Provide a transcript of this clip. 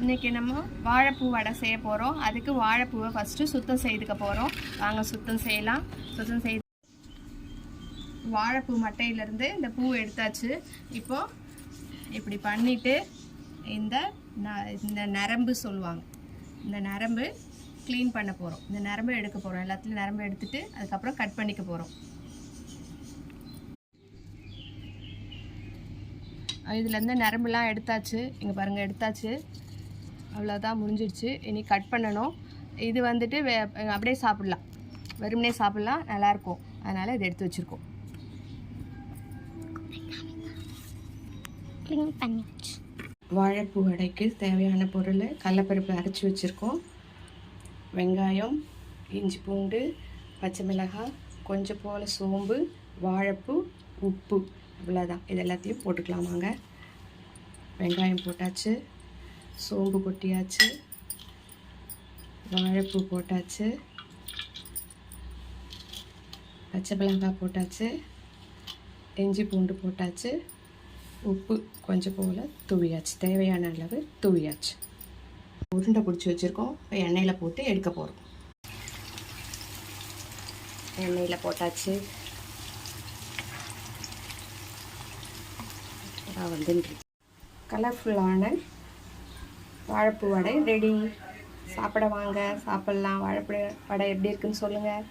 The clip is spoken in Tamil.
இன்றைக்கி நம்ம வாழைப்பூ வடை செய்ய போகிறோம். அதுக்கு வாழைப்பூவை ஃபஸ்ட்டு சுத்தம் செய்துக்க போகிறோம். வாங்க சுத்தம் செய்யலாம். சுத்தம் செய்து வாழைப்பூ மட்டையிலேருந்து இந்த பூ எடுத்தாச்சு. இப்போது இப்படி பண்ணிவிட்டு இந்த நரம்பு சொல்லுவாங்க, இந்த நரம்பு க்ளீன் பண்ண போகிறோம். இந்த நரம்பு எடுக்க போகிறோம். எல்லாத்துலேயும் நரம்பு எடுத்துகிட்டு அதுக்கப்புறம் கட் பண்ணிக்க போகிறோம். இதுலேருந்து நரம்புலாம் எடுத்தாச்சு. இங்கே பாருங்கள், எடுத்தாச்சு. அவ்வளோதான், முடிஞ்சிடுச்சு. இனி கட் பண்ணணும். இது வந்துட்டு அப்படியே சாப்பிட்லாம், வெறுமனே சாப்பிட்லாம், நல்லாயிருக்கும். அதனால் இதை எடுத்து வச்சுருக்கோம். வாழைப்பூ வடைக்கு தேவையான பொருள்: கடலைப்பருப்பு அரைச்சி வச்சுருக்கோம், வெங்காயம், இஞ்சி பூண்டு, பச்சை மிளகாய், கொஞ்சம் போல் சோம்பு, வாழைப்பூ, உப்பு, அவ்வளோதான். இது எல்லாத்தையும் போட்டுக்கலாமாங்க. வெங்காயம் போட்டாச்சு, சோம்பு கொட்டியாச்சு, வாழைப்பூ போட்டாச்சு, பச்சை மிளகாய் போட்டாச்சு, இஞ்சி பூண்டு போட்டாச்சு, உப்பு கொஞ்சம் போல் தூவியாச்சு, தேவையான அளவு தூவியாச்சு. உருண்டை பிடிச்சி வச்சுருக்கோம். எண்ணெயில் போட்டு எடுக்க போகிறோம். எண்ணெயில் போட்டாச்சு. வந்து கலர்ஃபுல்லான வாழைப்பூ வடை ரெடி. சாப்பிட வாங்க, சாப்பிட்லாம். வாழைப்பூ வடை எப்படி இருக்குன்னு சொல்லுங்கள்.